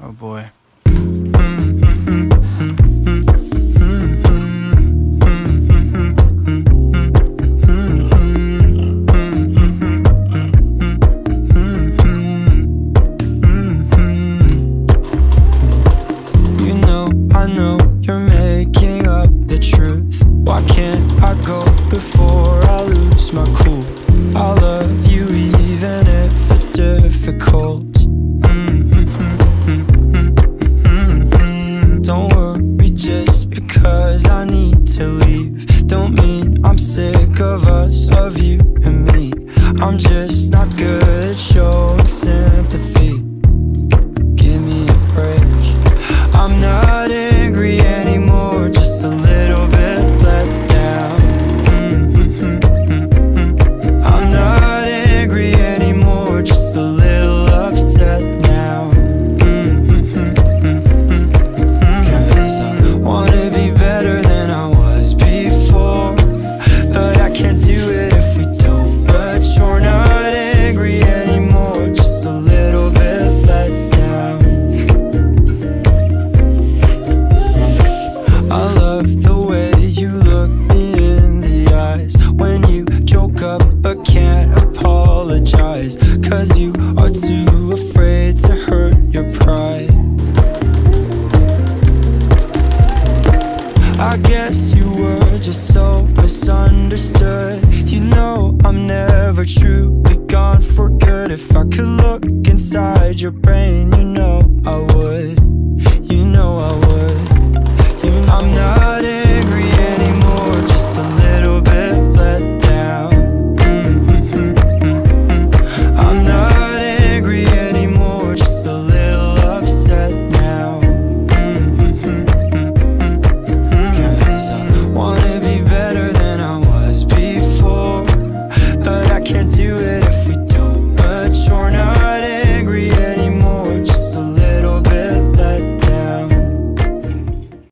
Oh boy. I know you're making up the truth. Why can't I go before I lose my cool? I love you even if it's difficult. Don't worry just because I need to leave. Don't mean I'm sick of us, of you and me. I'm just not good at showing sympathy. Give me a break. I'm not angry anymore, just a little bit let down. I'm not angry anymore, just a little upset now. 'Cause I wanna be better than I was before, but I can't do it if we don't mature. Not angry anymore, just a little bit let down. I love the way you look me in the eyes when you joke up but can't apologize, 'cause you are too afraid to hurt your pride. I guess you were just so misunderstood. You know I'm never truly gone for good. If I could look inside your brain, you know I would. You know I would. I'm not